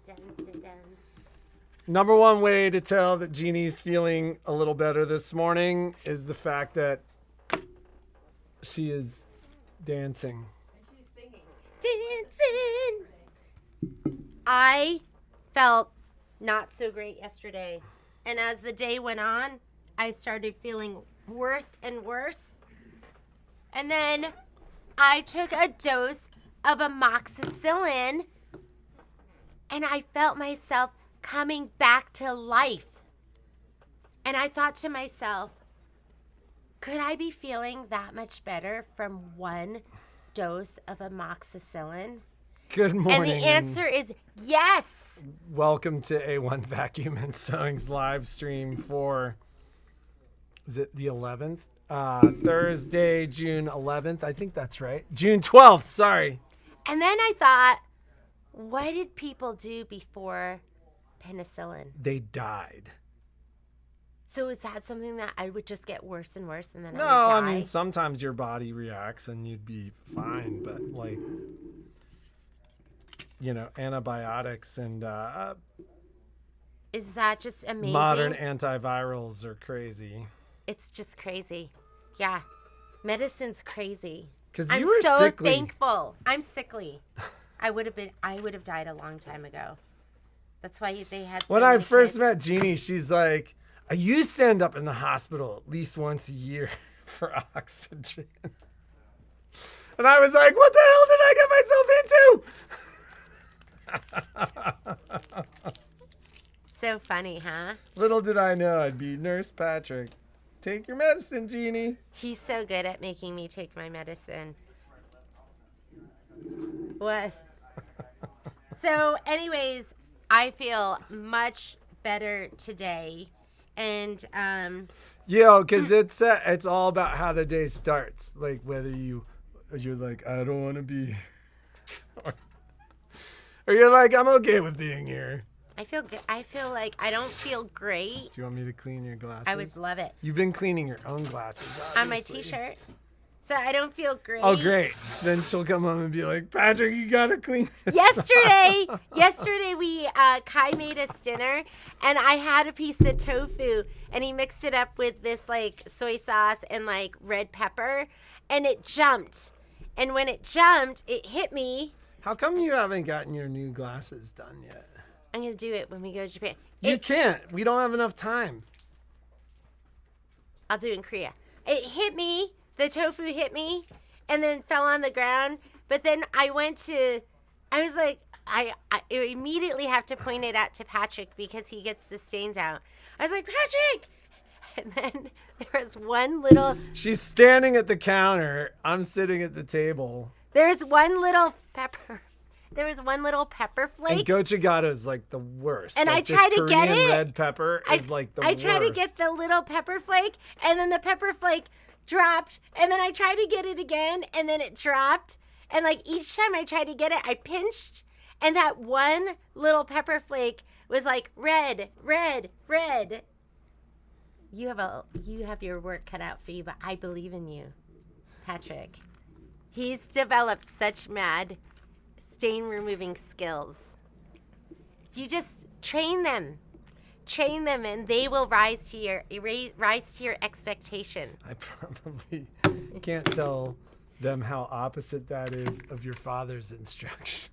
Dun, dun, dun. Number one way to tell that Jeannie's feeling a little better this morning is the fact that she is dancing. Dancing. I felt not so great yesterday. And as the day went on, I started feeling worse and worse. And then I took a dose of amoxicillin and I felt myself coming back to life. And I thought to myself, could I be feeling that much better from one dose of amoxicillin? Good morning. And the answer is yes. Welcome to A-1 Vacuum and Sewing's live stream for, is it the 11th? Thursday, June 11th. I think that's right. June 12th, sorry. And then I thought, what did people do before penicillin? They died. So is that something that I would just get worse and worse and then No, I would die? I mean, sometimes your body reacts and you'd be fine, but like, you know, antibiotics and is that just amazing? modern antivirals are crazy. It's just crazy. Yeah. Medicine's crazy. Because I'm you were so sickly. thankful. I'm sickly. I would have died a long time ago. That's why they had so When I many first kids. met Jeannie, she's like, I used to end up in the hospital at least once a year for oxygen. And I was like, what the hell did I get myself into? So funny, huh? Little did I know I'd be Nurse Patrick. Take your medicine, Jeannie. He's so good at making me take my medicine. What? So, anyways, I feel much better today. And, Yo, because it's all about how the day starts. Like whether you're like, I don't want to be, or you're like, I'm okay with being here. I feel good. I feel like I don't feel great. Do you want me to clean your glasses? I would love it. You've been cleaning your own glasses, obviously. On my t-shirt. So I don't feel great. Oh, great. Then she'll come home and be like, Patrick, you got to clean this. Yesterday Kai made us dinner, and I had a piece of tofu, and he mixed it up with this like soy sauce and like red pepper, and it jumped. And when it jumped, it hit me. How come you haven't gotten your new glasses done yet? I'm gonna do it when we go to Japan. You can't. We don't have enough time. I'll do it in Korea. It hit me. The tofu hit me, and then fell on the ground. But then I was like, I immediately have to point it out to Patrick because he gets the stains out. I was like, Patrick! And then there was one little... She's standing at the counter. I'm sitting at the table. There's one little pepper. There was one little pepper flake. And gochujara is like the worst. And like I try to Korean get it. Red pepper is like the worst. I try to get the little pepper flake, and then the pepper flake dropped, and then I tried to get it again, and then it dropped. And like each time I tried to get it, I pinched, and that one little pepper flake was like red, red, red. You have your work cut out for you, but I believe in you, Patrick. He's developed such mad stain removing skills. You just train them, and they will rise to your expectation. I probably can't tell them how opposite that is of your father's instruction.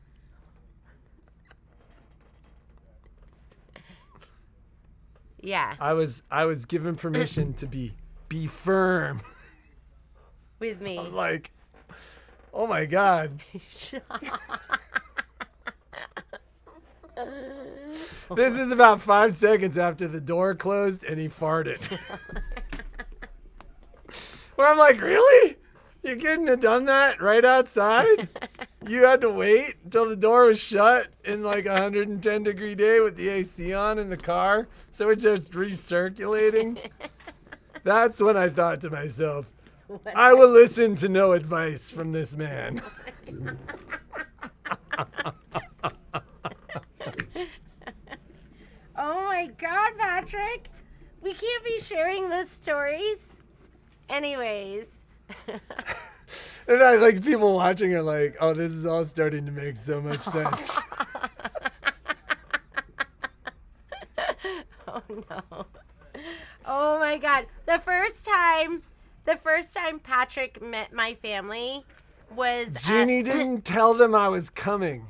Yeah. I was given permission to be firm. With me. I'm like, oh my God. This is about 5 seconds after the door closed and he farted. Where I'm like, really? You couldn't have done that right outside? You had to wait until the door was shut in like 110-degree day with the AC on in the car, so it's just recirculating? That's when I thought to myself, I will listen to no advice from this man. Oh my God, Patrick. We can't be sharing those stories. Anyways. And then, like, people watching are like, oh, this is all starting to make so much sense. no. Oh my God. The first time Patrick met my family was Jeannie didn't tell them I was coming.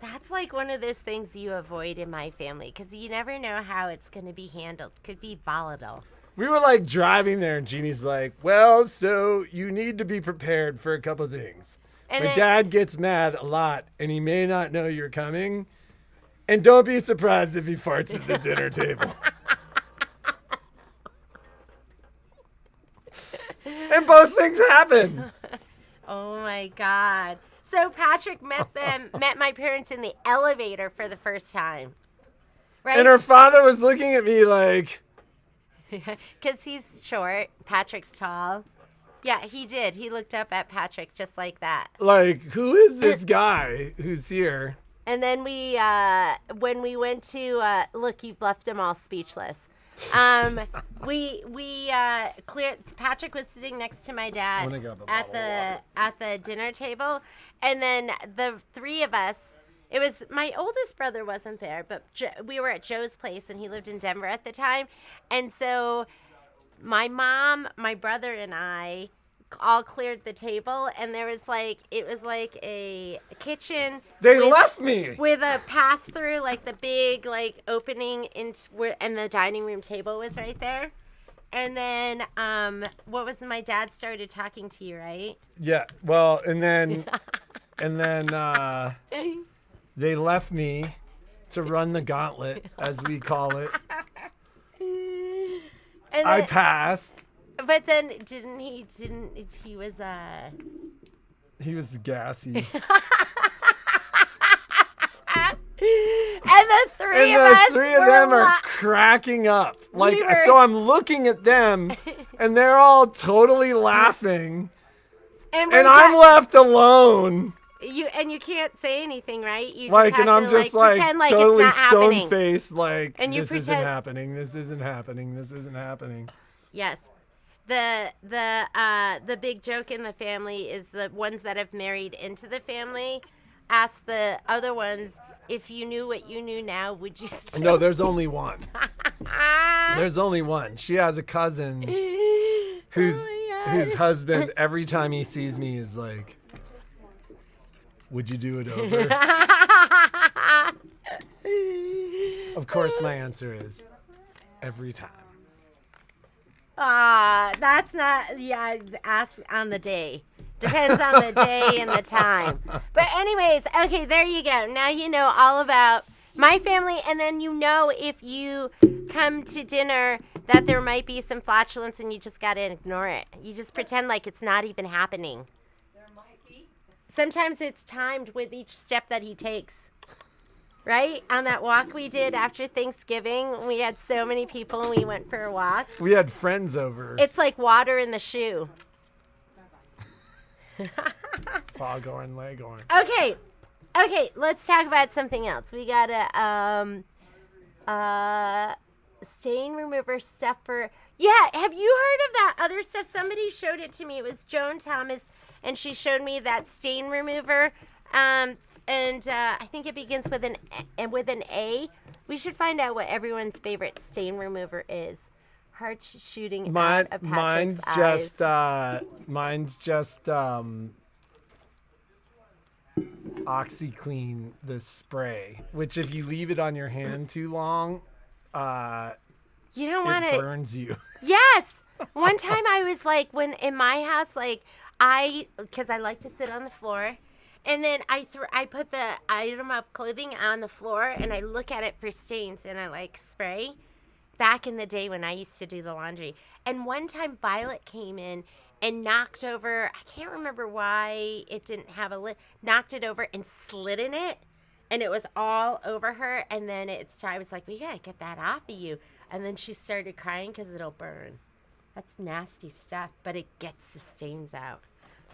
That's like one of those things you avoid in my family because you never know how it's going to be handled. Could be volatile. We were like driving there, and Jeannie's like, well, so you need to be prepared for a couple of things. And My then- dad gets mad a lot, and he may not know you're coming. And don't be surprised if he farts at the dinner table. And both things happen. Oh my God. So Patrick met my parents in the elevator for the first time. Right? And her father was looking at me like, Because he's short. Patrick's tall. Yeah, he did. He looked up at Patrick just like that. who is this guy who's here? And then when we went to, look, you've left them all speechless. We cleared. Patrick was sitting next to my dad I'm gonna grab a bottle of at the dinner table, and then the three of us. It was my oldest brother wasn't there, but we were at Joe's place, and he lived in Denver at the time, and so my mom, my brother, and I all cleared the table, and it was like a kitchen. They left me. With a pass through, like the big opening and the dining room table was right there. And then my dad started talking to you, right? Yeah, well, and then they left me to run the gauntlet, as we call it. And I passed. But then he was He was gassy. And the three And of the us three of were them are cracking up. were- So I'm looking at them, and they're all totally laughing, and I'm left alone. you can't say anything, right? You And have I'm to, just pretend like totally it's not happening. stone-faced, And you this isn't pretend- happening, this isn't happening, this isn't happening. Yes. The big joke in the family is the ones that have married into the family ask the other ones, if you knew what you knew now, would you still? No, there's only one. There's only one. She has a cousin whose husband, every time he sees me, is like, would you do it over? Of course, my answer is every time. That's not, ask on the day. Depends on the day and the time. But anyways, okay, there you go. Now you know all about my family, and then you know if you come to dinner that there might be some flatulence and you just got to ignore it. You just pretend like it's not even happening. There might be. Sometimes it's timed with each step that he takes. Right? On that walk we did after Thanksgiving, we had so many people and we went for a walk. We had friends over. It's like water in the shoe. Foghorn Leghorn. Okay, let's talk about something else. We got a stain remover stuff for... Yeah, have you heard of that other stuff? Somebody showed it to me. It was Joan Thomas, and she showed me that stain remover. And I think it begins with an A. We should find out what everyone's favorite stain remover is. Heart shooting out of Patrick's eyes. Mine's just OxyClean, the spray, which if you leave it on your hand too long, You don't want it to. burns you. Yes. One time I was like, when in my house, because I like to sit on the floor, and then I put the item of clothing on the floor, and I look at it for stains, and I spray. Back in the day when I used to do the laundry, and one time Violet came in and knocked over. I can't remember why it didn't have a lid. Knocked it over and slid in it, and it was all over her. And then I was like, "We gotta get that off of you." And then she started crying because it'll burn. That's nasty stuff, but it gets the stains out.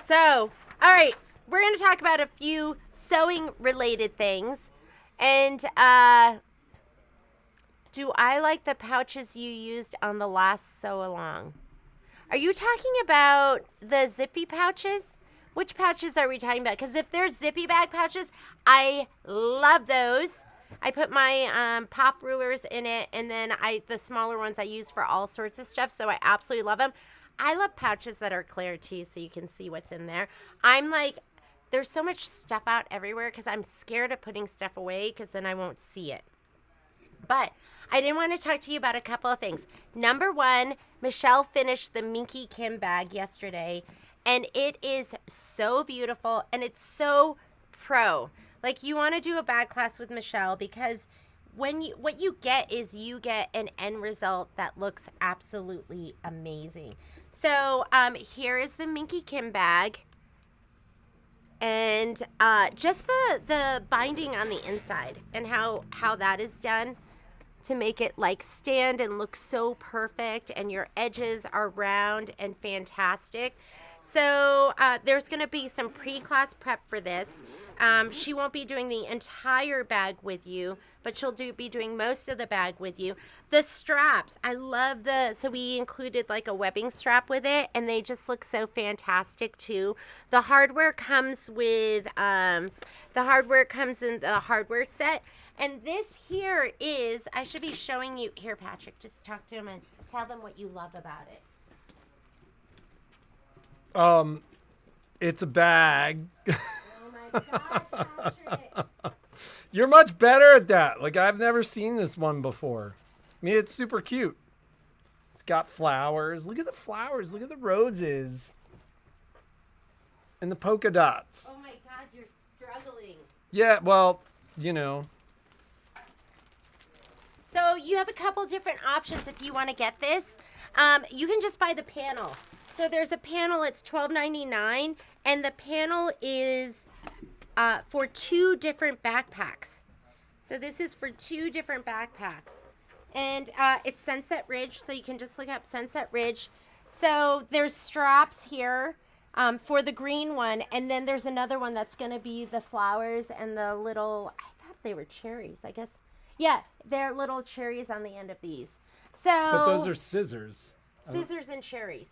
So, all right, we're going to talk about a few sewing-related things. And do I like the pouches you used on the last sew-along? Are you talking about the zippy pouches? Which pouches are we talking about? Because if they're zippy bag pouches, I love those. I put my pop rulers in it, and then the smaller ones I use for all sorts of stuff, so I absolutely love them. I love pouches that are clear, too, so you can see what's in there. I'm like, there's so much stuff out everywhere because I'm scared of putting stuff away because then I won't see it. But I did want to talk to you about a couple of things. Number one, Michelle finished the Minky Kim bag yesterday, and it is so beautiful, and it's so pro. Like, you want to do a bag class with Michelle because what you get is you get an end result that looks absolutely amazing. So here is the Minky Kim bag, and just the binding on the inside and how that is done to make it like stand and look so perfect, and your edges are round and fantastic. So there's going to be some pre-class prep for this. She won't be doing the entire bag with you, but she'll be doing most of the bag with you. The straps, I love so we included like a webbing strap with it, and they just look so fantastic too. The hardware comes with, in the hardware set. And this here is, I should be showing you, here Patrick, just talk to him and tell them what you love about it. It's a bag. Oh my God, Patrick. You're much better at that. Like, I've never seen this one before. I mean, it's super cute. It's got flowers. Look at the flowers. Look at the roses. And the polka dots. Oh my God, you're struggling. Yeah, well, you know. So you have a couple different options if you want to get this. You can just buy the panel. So there's a panel, it's $12.99, and the panel is for 2 different backpacks. So this is for 2 different backpacks. And it's Sunset Ridge, so you can just look up Sunset Ridge. So there's straps here for the green one, and then there's another one that's going to be the flowers and the little, I thought they were cherries, I guess. Yeah, they're little cherries on the end of these. So But those are scissors. Scissors and cherries.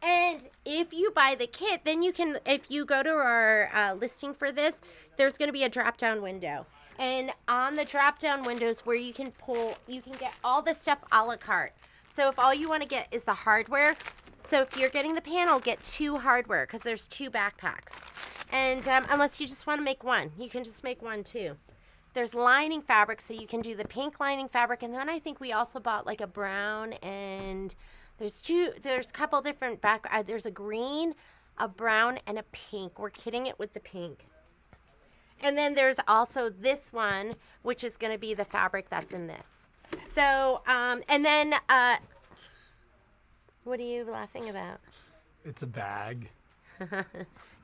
And if you buy the kit, then you can, if you go to our listing for this, there's going to be a drop-down window. And on the drop-down windows where you can get all the stuff a la carte. So if all you want to get is the hardware, so if you're getting the panel, get 2 hardware because there's 2 backpacks. And unless you just want to make one, you can just make one too. There's lining fabric, so you can do the pink lining fabric. And then I think we also bought like a brown, and there's a couple different there's a green, a brown, and a pink. We're kitting it with the pink. And then there's also this one, which is going to be the fabric that's in this. So, and then, what are you laughing about? It's a bag.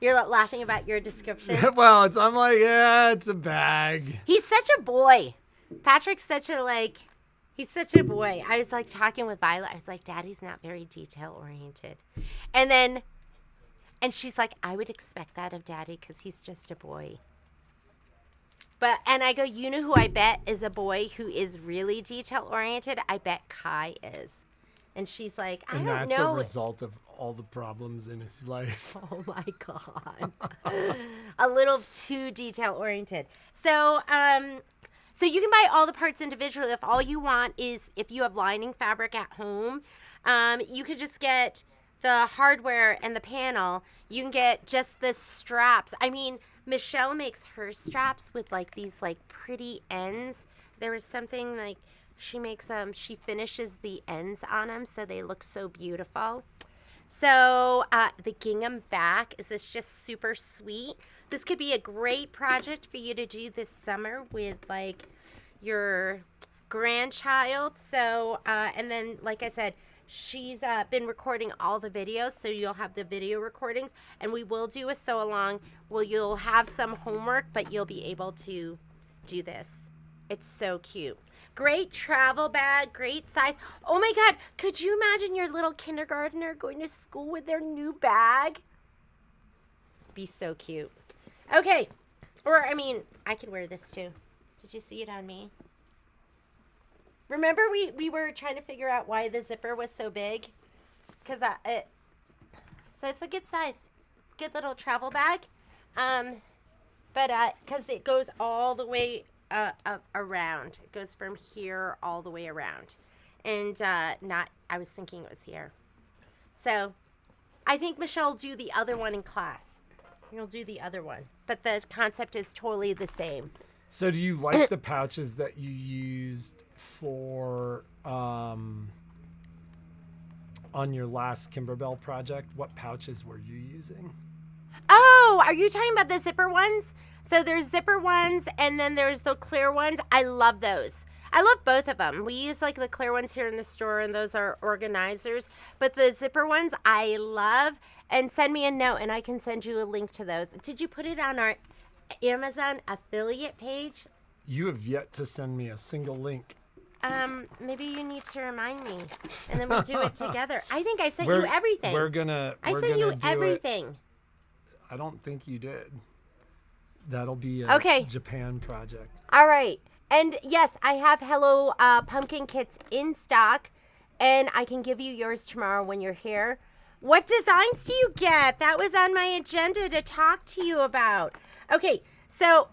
You're laughing about your description? Well, I'm like, yeah, it's a bag. He's such a boy. Patrick's such a, he's such a boy. I was, talking with Violet. I was like, Daddy's not very detail-oriented. And she's like, I would expect that of Daddy because he's just a boy. And I go, you know who I bet is a boy who is really detail-oriented? I bet Kai is. And she's like, I don't know. And that's a result of all the problems in his life. Oh, my God. A little too detail-oriented. So you can buy all the parts individually. If all you want is, if you have lining fabric at home, you could just get the hardware and the panel. You can get just the straps. I mean, Michelle makes her straps with, these, pretty ends. There was something, she makes she finishes the ends on them so they look so beautiful. So the gingham back is just super sweet. This could be a great project for you to do this summer with your grandchild. So and then like I said, she's been recording all the videos, so you'll have the video recordings, and we will do a sew along. You'll have some homework, but you'll be able to do this. It's so cute. Great travel bag, great size. Oh my God, could you imagine your little kindergartner going to school with their new bag? Be so cute. Okay, I could wear this too. Did you see it on me? Remember we were trying to figure out why the zipper was so big? So it's a good size, good little travel bag. But because it goes all the way around. It goes from here all the way around. And I was thinking it was here. So I think Michelle will do the other one in class. You'll do the other one. But the concept is totally the same. So do you like the pouches that you used for on your last Kimberbell project? What pouches were you using? Oh, are you talking about the zipper ones? So there's zipper ones and then there's the clear ones. I love those. I love both of them. We use like the clear ones here in the store and those are organizers. But the zipper ones I love. And send me a note and I can send you a link to those. Did you put it on our Amazon affiliate page? You have yet to send me a single link. Maybe you need to remind me, and then we'll do it together. I think I sent you everything. I sent you everything. I don't think you did. That'll be a Japan project. All right. And yes, I have Hello Pumpkin kits in stock, and I can give you yours tomorrow when you're here. What designs do you get? That was on my agenda to talk to you about. Okay, so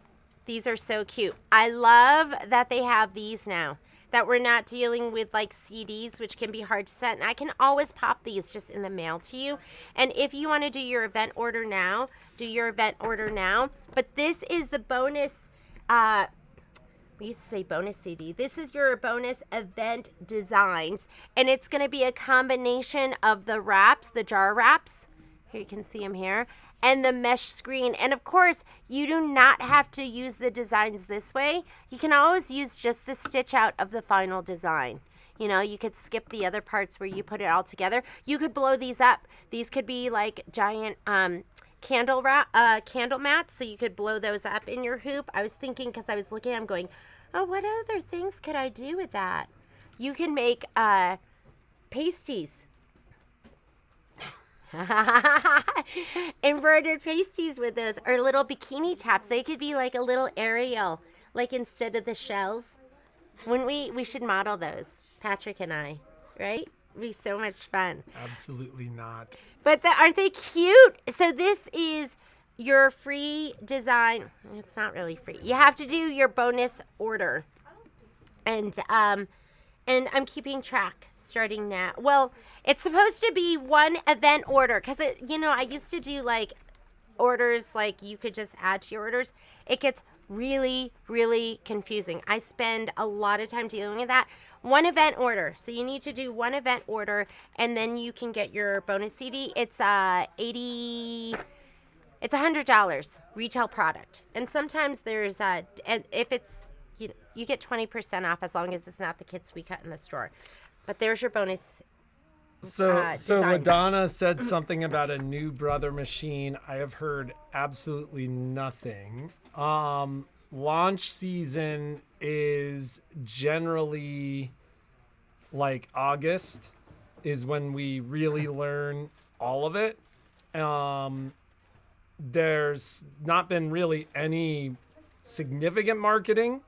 these are so cute. I love that they have these now, that we're not dealing with like CDs, which can be hard to set. And I can always pop these just in the mail to you. And if you want to do your event order now, do your event order now. But this is the bonus, we used to say bonus CD. This is your bonus event designs. And it's going to be a combination of the wraps, the jar wraps. Here you can see them here. And the mesh screen. And of course, you do not have to use the designs this way. You can always use just the stitch out of the final design. You know, you could skip the other parts where you put it all together. You could blow these up. These could be like giant candle mats, so you could blow those up in your hoop. I was thinking, because I was looking, I'm going, oh, what other things could I do with that? You can make pasties. Embroidered pasties with those, or little bikini tops. They could be like a little Ariel, like instead of the shells. When we should model those, Patrick and I, right? It'd be so much fun. Absolutely not. But aren't they cute? So this is your free design. It's not really free. You have to do your bonus order, and I'm keeping track starting now. Well, it's supposed to be one event order because I used to do like orders, like you could just add to your orders. It gets really, really confusing. I spend a lot of time dealing with that. One event order. So you need to do one event order and then you can get your bonus CD. It's $100 retail product. And sometimes there's if it's you get 20% off as long as it's not the kits we cut in the store. But there's your bonus. So LaDonna said something about a new Brother machine. I have heard absolutely nothing. Launch season is generally like August is when we really learn all of it. There's not been really any significant marketing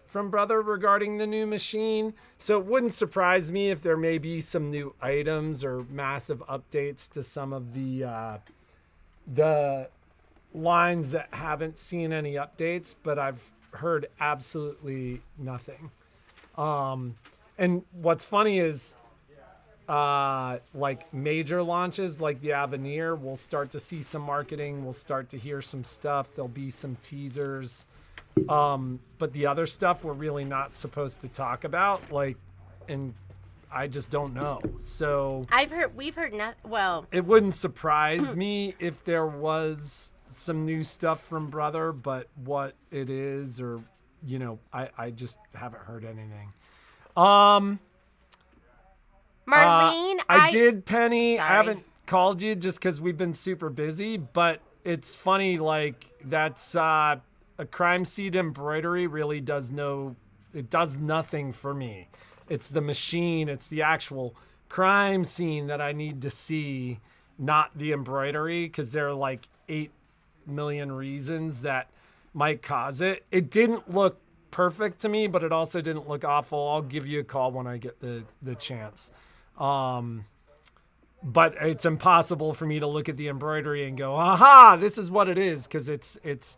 from Brother regarding the new machine. So it wouldn't surprise me if there may be some new items or massive updates to some of the lines that haven't seen any updates, but I've heard absolutely nothing. And what's funny is like major launches like the Avenir, we'll start to see some marketing. We'll start to hear some stuff. There'll be some teasers. But the other stuff we're really not supposed to talk about, and I just don't know. So we've heard nothing. Well, it wouldn't surprise me if there was some new stuff from Brother, but what it is, or, I just haven't heard anything. Marlene, I did, Penny. Sorry. I haven't called you just because we've been super busy, but it's funny, that's, a crime seed embroidery really does nothing for me. It's the machine. It's the actual crime scene that I need to see, not the embroidery, because there are like 8 million reasons that might cause it. It didn't look perfect to me, but it also didn't look awful. I'll give you a call when I get the chance. But it's impossible for me to look at the embroidery and go, aha, this is what it is, because it's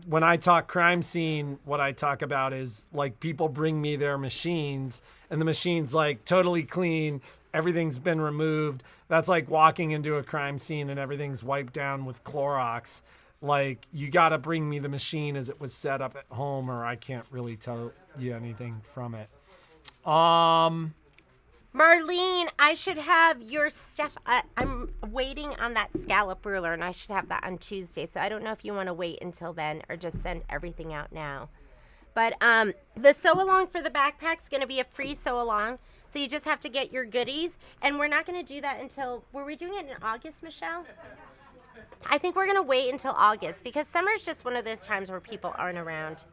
when I talk crime scene, what I talk about is like people bring me their machines and the machine's like totally clean. Everything's been removed. That's like walking into a crime scene and everything's wiped down with Clorox. Like, you got to bring me the machine as it was set up at home, or I can't really tell you anything from it. Marlene, I should have your stuff. I'm waiting on that scallop ruler, and I should have that on Tuesday. So I don't know if you want to wait until then or just send everything out now. But the sew-along for the backpack's going to be a free sew-along. So you just have to get your goodies. And we're not going to do that until, were we doing it in August, Michelle? I think we're going to wait until August because summer is just one of those times where people aren't around.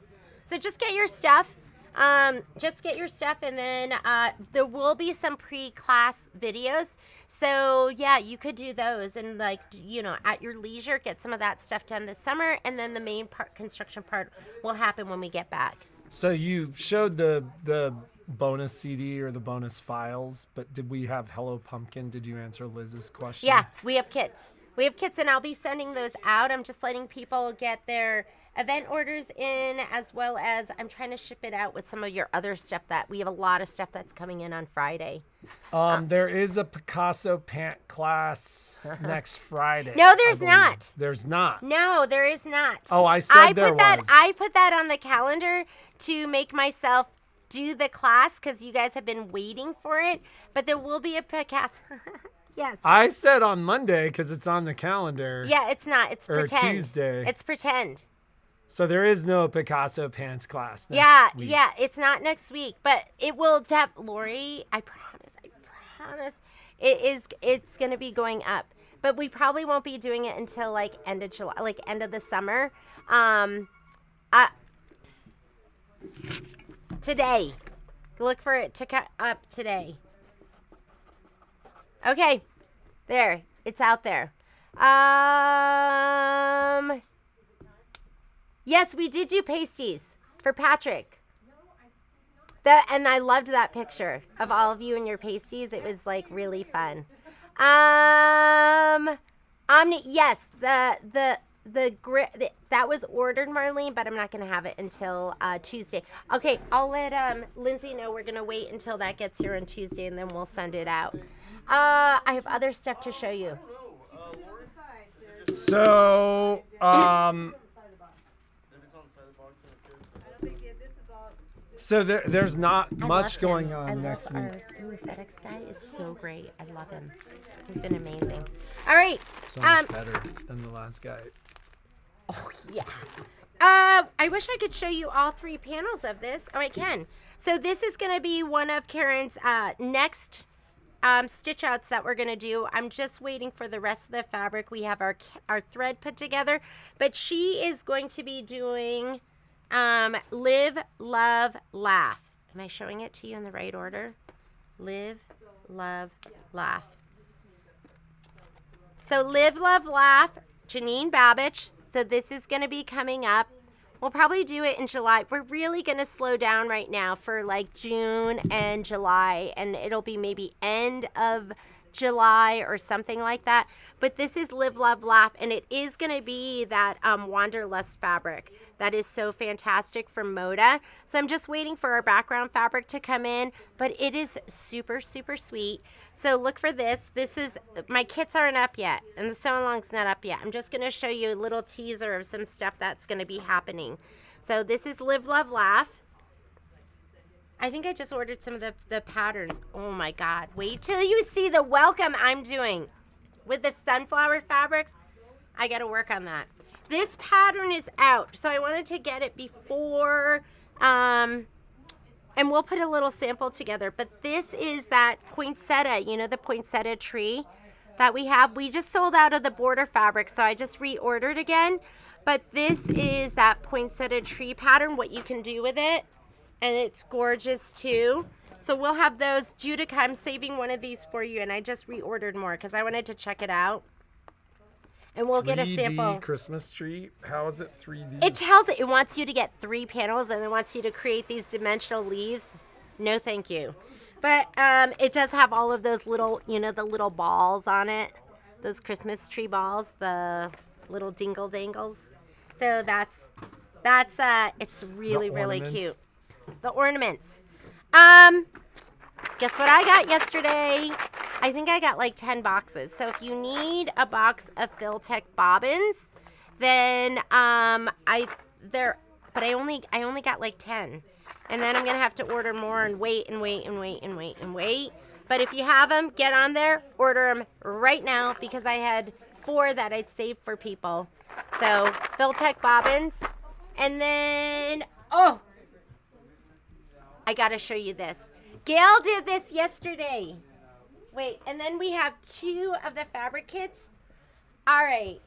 So just get your stuff. And then there will be some pre-class videos. So yeah, you could do those and like, you know, at your leisure, get some of that stuff done this summer. And then the main construction part will happen when we get back. So you showed the bonus CD or the bonus files, but did we have Hello Pumpkin? Did you answer Liz's question? Yeah, we have kits. And I'll be sending those out. I'm just letting people get their event orders in, as well as I'm trying to ship it out with some of your other stuff that we have a lot of stuff that's coming in on Friday. There is a Picasso pant class next Friday. No, there's not. There's not. No, there is not. Oh, I said there was. I put that on the calendar to make myself do the class because you guys have been waiting for it. But there will be a Picasso. Yes. I said on Monday because it's on the calendar. Yeah, it's not. It's or pretend. Tuesday. It's pretend. So there is no Picasso pants class next week. Yeah, it's not next week, but it will. Lori, I promise, it's going to be going up. But we probably won't be doing it until like end of July, like end of the summer. Today, look for it to cut up today. Okay, there, it's out there. Yes, we did do pasties for Patrick. And I loved that picture of all of you and your pasties. It was like really fun. Yes, that was ordered, Marlene, but I'm not gonna have it until Tuesday. Okay, I'll let Lindsay know we're gonna wait until that gets here on Tuesday, and then we'll send it out. I have other stuff to show you. So, so there's not much going on next week. Our FedEx guy is so great. I love him. He's been amazing. All right. So much better than the last guy. Oh, yeah. I wish I could show you all 3 panels of this. Oh, I can. So this is going to be one of Karen's next stitch outs that we're going to do. I'm just waiting for the rest of the fabric. We have our thread put together, but she is going to be doing Live, Love, Laugh. Am I showing it to you in the right order? Live, Love, Laugh. So Live, Love, Laugh, Janine Babbage. So this is going to be coming up. We'll probably do it in July. We're really going to slow down right now for like June and July, and it'll be maybe end of July or something like that. But this is Live, Love, Laugh, and it is going to be that Wanderlust fabric that is so fantastic from Moda. So I'm just waiting for our background fabric to come in, but it is super, super sweet. So look for this. This is, my kits aren't up yet, and the sew-along's not up yet. I'm just going to show you a little teaser of some stuff that's going to be happening. So this is Live, Love, Laugh. I think I just ordered some of the patterns. Oh my God. Wait till you see the welcome I'm doing with the sunflower fabrics. I got to work on that. This pattern is out, so I wanted to get it before, and we'll put a little sample together. But this is that poinsettia, you know, the poinsettia tree that we have. We just sold out of the border fabric, so I just reordered again. But this is that poinsettia tree pattern, what you can do with it. And it's gorgeous too. So we'll have those. Judica, I'm saving one of these for you, and I just reordered more because I wanted to check it out. And we'll get a sample. Christmas tree. How is it 3D? It tells it wants you to get 3 panels, and it wants you to create these dimensional leaves. No, thank you. But it does have all of those little, you know, the little balls on it. Those Christmas tree balls, the little dingle dangles. So that's it's really really cute. The ornaments. Guess what I got yesterday? I think I got like 10 boxes. So if you need a box of Filtech bobbins, then I only got like 10. And then I'm going to have to order more and wait and wait and wait and wait and wait. But if you have them, get on there, order them right now because I had 4 that I'd saved for people. So Filtech bobbins. And then, oh, I got to show you this. Gail did this yesterday. Wait, and then we have 2 of the fabric kits. All right.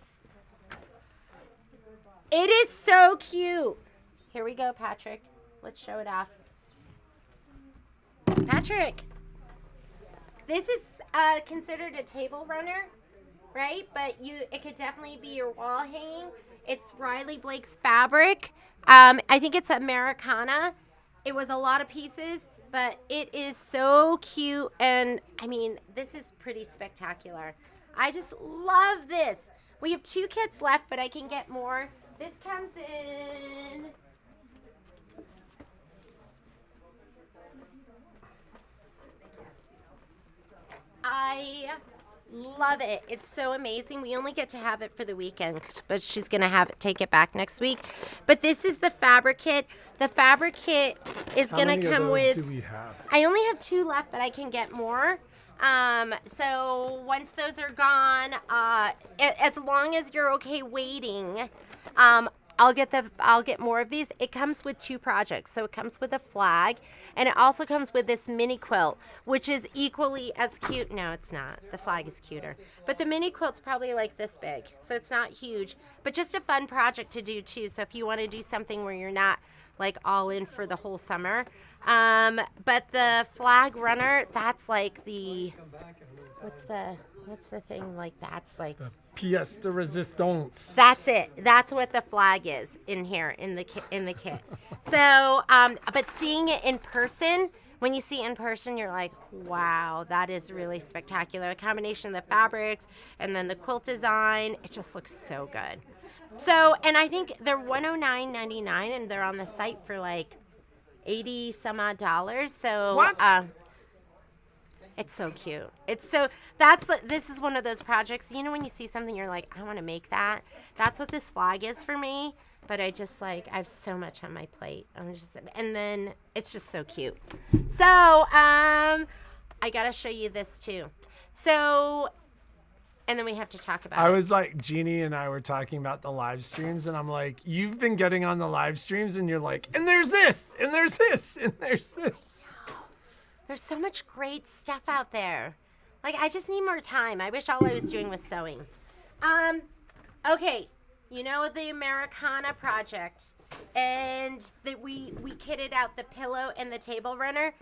It is so cute. Here we go, Patrick. Let's show it off. Patrick, this is considered a table runner, right? But it could definitely be your wall hanging. It's Riley Blake's fabric. I think it's Americana. It was a lot of pieces, but it is so cute. And I mean, this is pretty spectacular. I just love this. We have 2 kits left, but I can get more. This comes in. I love it. It's so amazing. We only get to have it for the weekend, but she's going to take it back next week. But this is the fabric kit. The fabric kit is going to come with. How many of those do we have? I only have 2 left, but I can get more. So once those are gone, as long as you're okay waiting, I'll get more of these. It comes with 2 projects. So it comes with a flag, and it also comes with this mini quilt, which is equally as cute. No, it's not. The flag is cuter. But the mini quilt's probably like this big, so it's not huge, but just a fun project to do too. So if you want to do something where you're not like all in for the whole summer. But the flag runner, that's like the, what's the thing like that's like? The pièce de résistance. That's it. That's what the flag is in here in the kit. So, but seeing it in person, when you see it in person, you're like, wow, that is really spectacular. A combination of the fabrics and then the quilt design, it just looks so good. So, and I think they're $109.99, and they're on the site for like $80 some odd. So, what? It's so cute. This is one of those projects, you know, when you see something, you're like, I want to make that. That's what this flag is for me. But I have so much on my plate. And then it's just so cute. So, I got to show you this too. So, and then we have to talk about I was like, Jeannie and I were talking about the live streams, and I'm like, you've been getting on the live streams, and you're like, and there's this, and there's this, and there's this. There's so much great stuff out there. Like, I just need more time. I wish all I was doing was sewing. Okay, you know the Americana Project, and we kitted out the pillow and the table runner.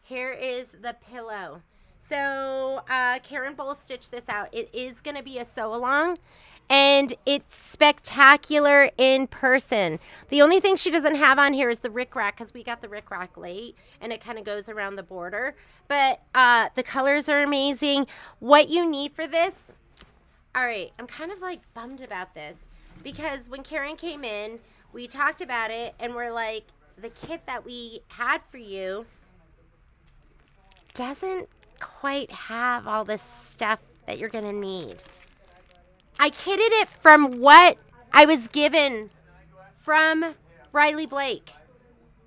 Here is the pillow. So Karen Bowles stitched this out. It is going to be a sew-along, and it's spectacular in person. The only thing she doesn't have on here is the rickrack, because we got the rickrack late, and it kind of goes around the border. But the colors are amazing. What you need for this, all right, I'm kind of like bummed about this, because when Karen came in, we talked about it, and we're like, the kit that we had for you doesn't quite have all this stuff that you're going to need. I kitted it from what I was given from Riley Blake.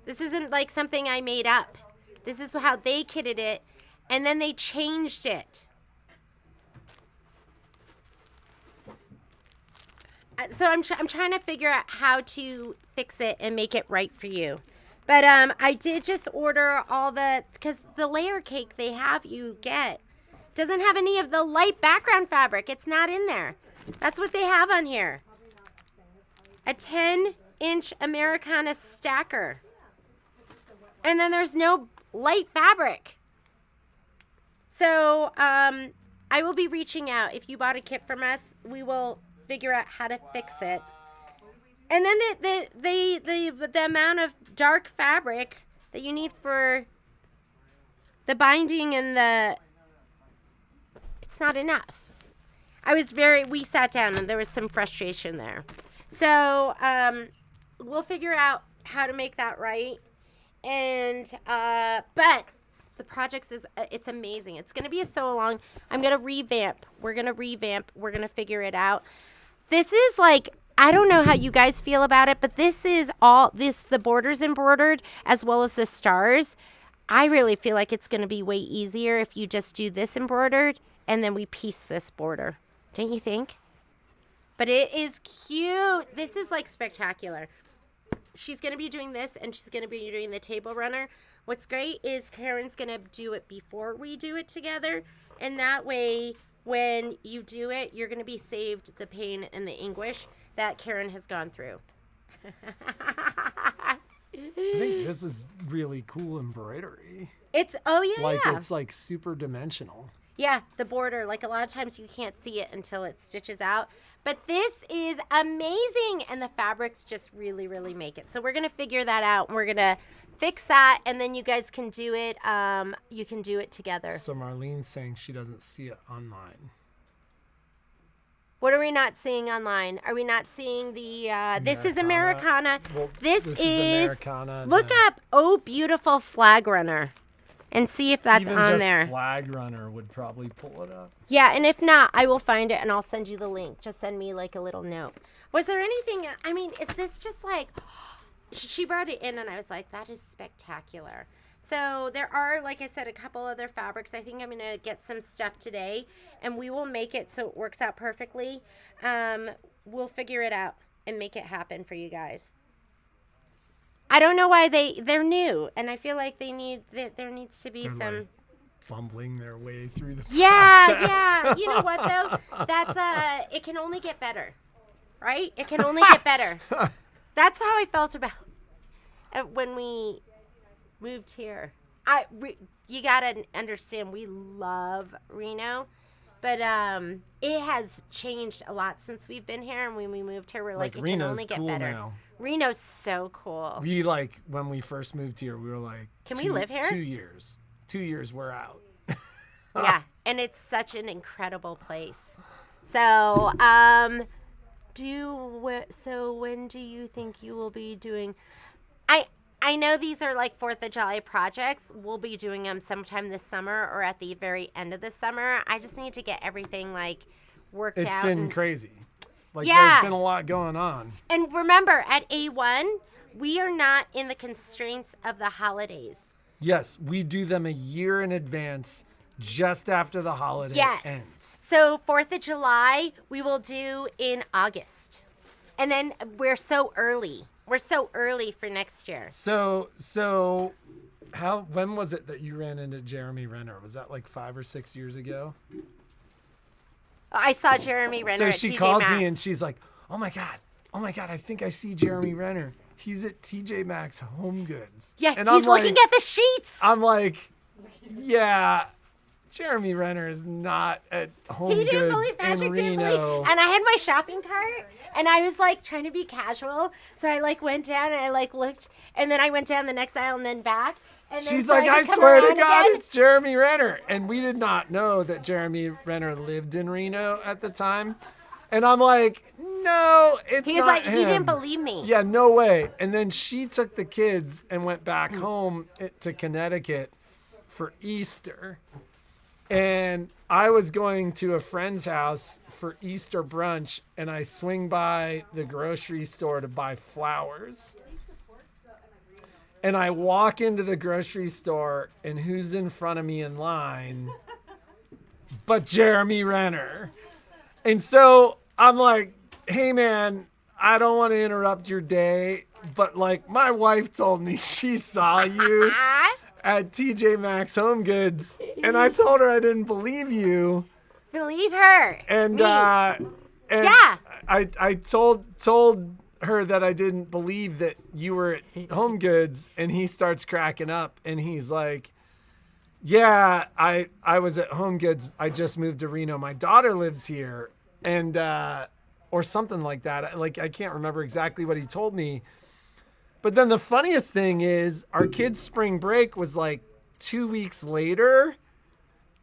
This isn't like something I made up. This is how they kitted it, and then they changed it. So I'm trying to figure out how to fix it and make it right for you. But I did just order all because the layer cake they have you get doesn't have any of the light background fabric. It's not in there. That's what they have on here. A 10-inch Americana stacker. And then there's no light fabric. So I will be reaching out. If you bought a kit from us, we will figure out how to fix it. And then the amount of dark fabric that you need for the binding and it's not enough. We sat down and there was some frustration there. So we'll figure out how to make that right. And but the project it's amazing. It's gonna be a so long. I'm gonna revamp. We're gonna revamp. We're gonna figure it out. This is like, I don't know how you guys feel about it, but this is all the borders embroidered as well as the stars. I really feel like it's gonna be way easier if you just do this embroidered and then we piece this border. Don't you think? But it is cute. This is like spectacular. She's going to be doing this, and she's going to be doing the table runner. What's great is Karen's going to do it before we do it together. And that way, when you do it, you're going to be saved the pain and the anguish that Karen has gone through. I think this is really cool embroidery. It's, oh yeah, like yeah. It's like super dimensional. Yeah, the border, like a lot of times you can't see it until it stitches out. But this is amazing, and the fabrics just really, really make it. So we're going to figure that out. We're going to fix that, and then you guys can do it. You can do it together. So Marlene's saying she doesn't see it online. What are we not seeing online? Are we not seeing the, this is Americana. Well, this is Americana. Look up Oh Beautiful Flag Runner and see if that's Even on just there. Flag Runner would probably pull it up. Yeah, and if not, I will find it and I'll send you the link. Just send me like a little note. Was there anything, I mean, is this just like, she brought it in and I was like, that is spectacular. So there are, like I said, a couple other fabrics. I think I'm going to get some stuff today and we will make it so it works out perfectly. We'll figure it out and make it happen for you guys. I don't know why they're new, and I feel like there needs to be They're some like fumbling their way through the process. Yeah. You know what though? That's it can only get better, right? It can only get better. That's how I felt about when we moved here. You gotta understand, we love Reno, but it has changed a lot since we've been here. And when we moved here, we're like it can only get cool better. Now. Reno's so cool. We like when we first moved here, we were like, can we live here? 2 years. 2 years, we're out. Yeah, and it's such an incredible place. So, when do you think you will be doing? I know these are like 4th of July projects. We'll be doing them sometime this summer or at the very end of the summer. I just need to get everything like worked out. It's been crazy. Like, yeah. There's been a lot going on. And remember, at A-1, we are not in the constraints of the holidays. Yes, we do them a year in advance, just after the holiday ends. So 4th of July, we will do in August. And then we're so early. We're so early for next year. So when was it that you ran into Jeremy Rener? Was that like 5 or 6 years ago? I saw Jeremy Rener so at she TJ calls Maxx. me and she's like, oh my God, I think I see Jeremy Rener. He's at TJ Maxx Home Goods. Yeah, and he's looking at the sheets. I'm like, yeah, Jeremy Renner is not at Home Goods in Reno. And I had my shopping cart, and I was like trying to be casual. So I like went down and I like looked, and then I went down the next aisle and then back. And then She's like, I swear to God, it's Jeremy Renner. And we did not know that Jeremy Renner lived in Reno at the time. And I'm like, no, it's not him. He was like, he didn't believe me. Yeah, no way. And then she took the kids and went back home to Connecticut for Easter. And I was going to a friend's house for Easter brunch, and I swing by the grocery store to buy flowers. And I walk into the grocery store, and who's in front of me in line but Jeremy Renner? And so I'm like, hey, man, I don't want to interrupt your day, but like my wife told me she saw you at TJ Maxx Home Goods, and I told her I didn't believe you. Believe her. And yeah, I told her that I didn't believe that you were at Home Goods, and he starts cracking up, and he's like, yeah, I was at Home Goods. I just moved to Reno. My daughter lives here, and or something like that. Like, I can't remember exactly what he told me. But then the funniest thing is our kids' spring break was like 2 weeks later.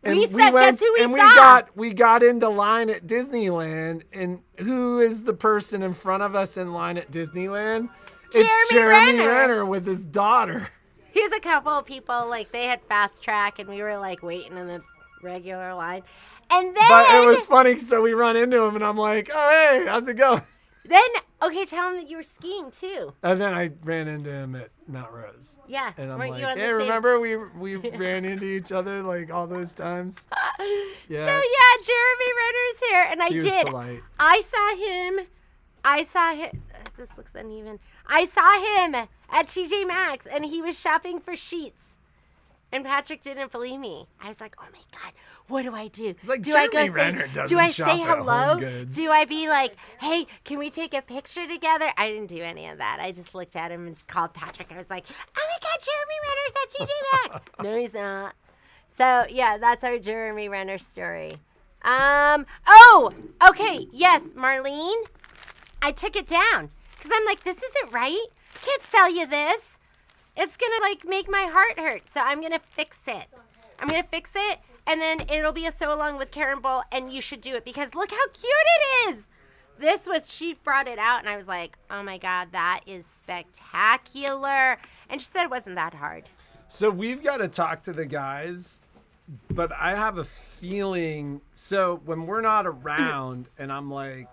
And we guess who we and saw? we got into line at Disneyland, and who is the person in front of us in line at Disneyland? It's Jeremy Renner with his daughter. Here's a couple of people, like, they had fast track, and we were, like, waiting in the regular line. And then... But it was funny, so we run into him, and I'm like, oh, hey, how's it going? Then, okay, tell him that you were skiing, too. And then I ran into him at Mount Rose. Yeah. And I'm Weren't like, you on hey, the same... remember we ran into each other, like, all those times? Yeah. So, yeah, Jeremy Renner's here, and He was did. polite. I saw him... This looks uneven. I saw him at TJ Maxx, and he was shopping for sheets. And Patrick didn't believe me. I was like, oh, my God, what do I do? Like, do Jeremy I go Renner say, doesn't do I shop say at hello? Home Goods. Do I be like, hey, can we take a picture together? I didn't do any of that. I just looked at him and called Patrick. I was like, oh, my God, Jeremy Renner's at TJ Maxx. No, he's not. So, yeah, that's our Jeremy Renner story. Oh, okay, yes, Marlene. I took it down. Because I'm like, this isn't right. Can't sell you this. It's going to, like, make my heart hurt. So I'm going to fix it. And then it'll be a sew-along with Karen Bull, and you should do it. Because look how cute it is. She brought it out, and I was like, oh, my God, that is spectacular. And she said it wasn't that hard. So we've got to talk to the guys, but I have a feeling, so when we're not around, and I'm like,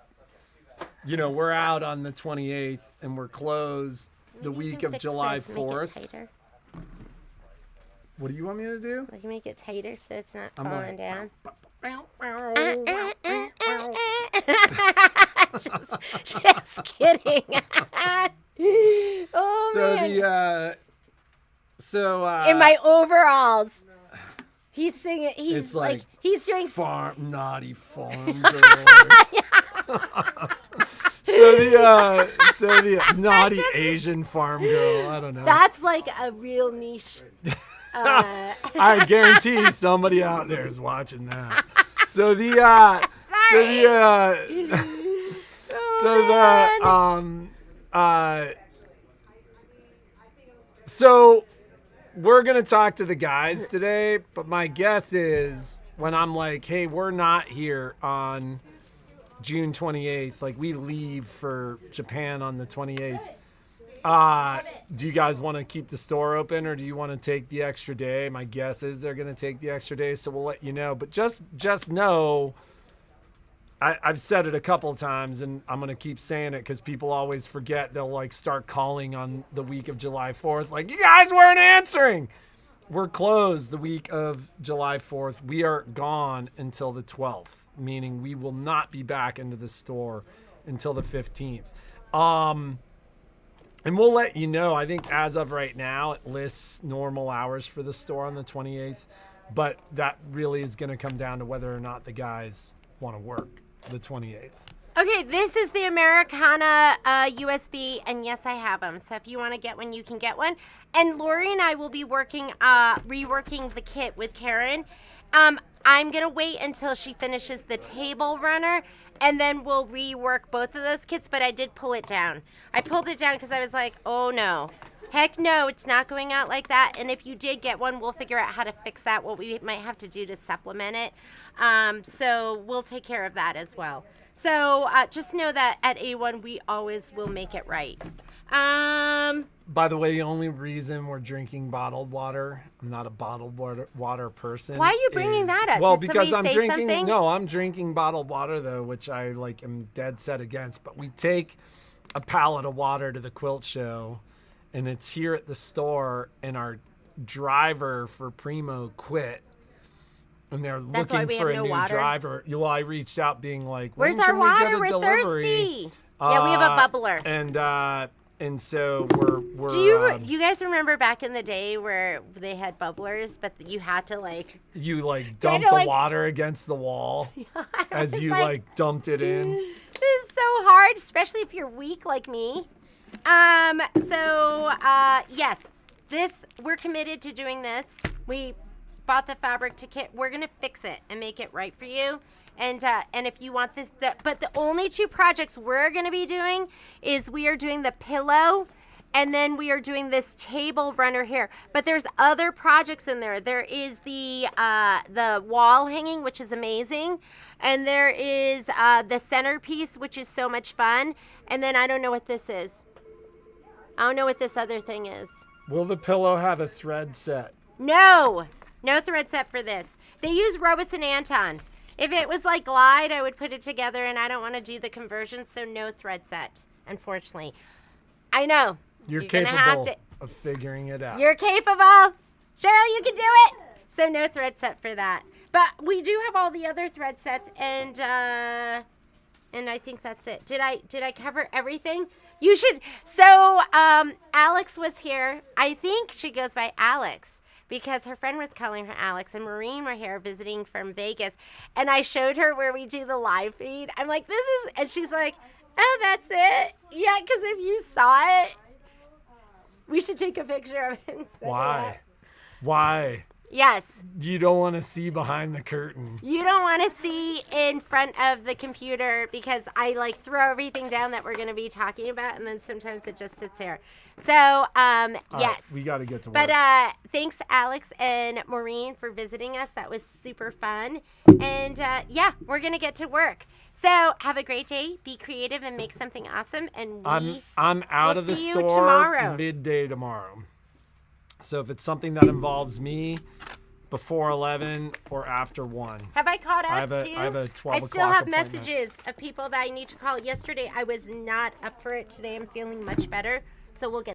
you know, we're out on the 28th and we're closed the week of July 4th. Make it tighter. What do you want me to do? Like, make it tighter so it's not falling down. Just kidding. Oh, man. In my overalls. He's singing. It's like he's doing naughty farm girls. So the naughty Asian farm girl. I don't know. That's like a real niche. I guarantee somebody out there is watching that. So we're gonna talk to the guys today, but my guess is when I'm like, hey, we're not here on June 28th, like we leave for Japan on the 28th. Do you guys want to keep the store open, or do you want to take the extra day? My guess is they're going to take the extra day, so we'll let you know. But just know, I've said it a couple of times, and I'm going to keep saying it because people always forget. They'll like start calling on the week of July 4th, like, you guys weren't answering. We're closed the week of July 4th. We are gone until the 12th, meaning we will not be back into the store until the 15th. And we'll let you know. I think as of right now, it lists normal hours for the store on the 28th, but that really is going to come down to whether or not the guys want to work the 28th. Okay, this is the Americana USB, and yes, I have them. So if you want to get one, you can get one. And Lori and I will be reworking the kit with Karen. I'm going to wait until she finishes the table runner, and then we'll rework both of those kits, but I did pull it down. I pulled it down because I was like, oh, no. Heck no, it's not going out like that. And if you did get one, we'll figure out how to fix that, what we might have to do to supplement it. So we'll take care of that as well. So just know that at A1, we always will make it right. By the way, the only reason we're drinking bottled water, I'm not a bottled water person. Why are you bringing that up? Well, Did because I'm say drinking. something? No, I'm drinking bottled water though, which I like am dead set against. But we take a pallet of water to the quilt show, and it's here at the store. And our driver for Primo quit, and they're looking for a new driver. I reached out, being like, "Where's when our can water? we get a We're delivery?" thirsty. Yeah, we have a bubbler. And so we're. Do you guys remember back in the day where they had bubblers, but you had to dump the water against the wall as you dumped it in? It's so hard, especially if you're weak like me. Yes, we're committed to doing this. We bought the fabric to kit. We're gonna fix it and make it right for you. And if you want this, but the only two projects we're going to be doing is we are doing the pillow And then we are doing this table runner here. But there's other projects in there. There is the wall hanging, which is amazing. And there is the centerpiece, which is so much fun. And then I don't know what this is. I don't know what this other thing is. Will the pillow have a thread set? No. No thread set for this. They use Robus and Anton. If it was like Glide, I would put it together, and I don't want to do the conversion, so no thread set, unfortunately. I know. You're gonna capable of figuring it out. You're capable. Cheryl, you can do it. So no thread set for that. But we do have all the other thread sets, and I think that's it. Did I cover everything? You should. So Alex was here. I think she goes by Alex because her friend was calling her Alex, and Maureen were here visiting from Vegas. And I showed her where we do the live feed. I'm like, this is, and she's like, oh, that's it? Yeah, because if you saw it, we should take a picture of it. Why? Why? Yes. You don't want to see behind the curtain. You don't want to see in front of the computer because I like throw everything down that we're going to be talking about, and then sometimes it just sits there. So, yes. Right, we got to get to work. But thanks, Alex and Maureen, for visiting us. That was super fun. And yeah, we're going to get to work. So have a great day. Be creative and make something awesome. And I'm out of the store tomorrow. midday tomorrow. So if it's something that involves me before 11 or after 1. Have I caught up too? I have a 12 I still have appointment. messages of people that I need to call. Yesterday I was not up for it. Today I'm feeling much better. So we'll get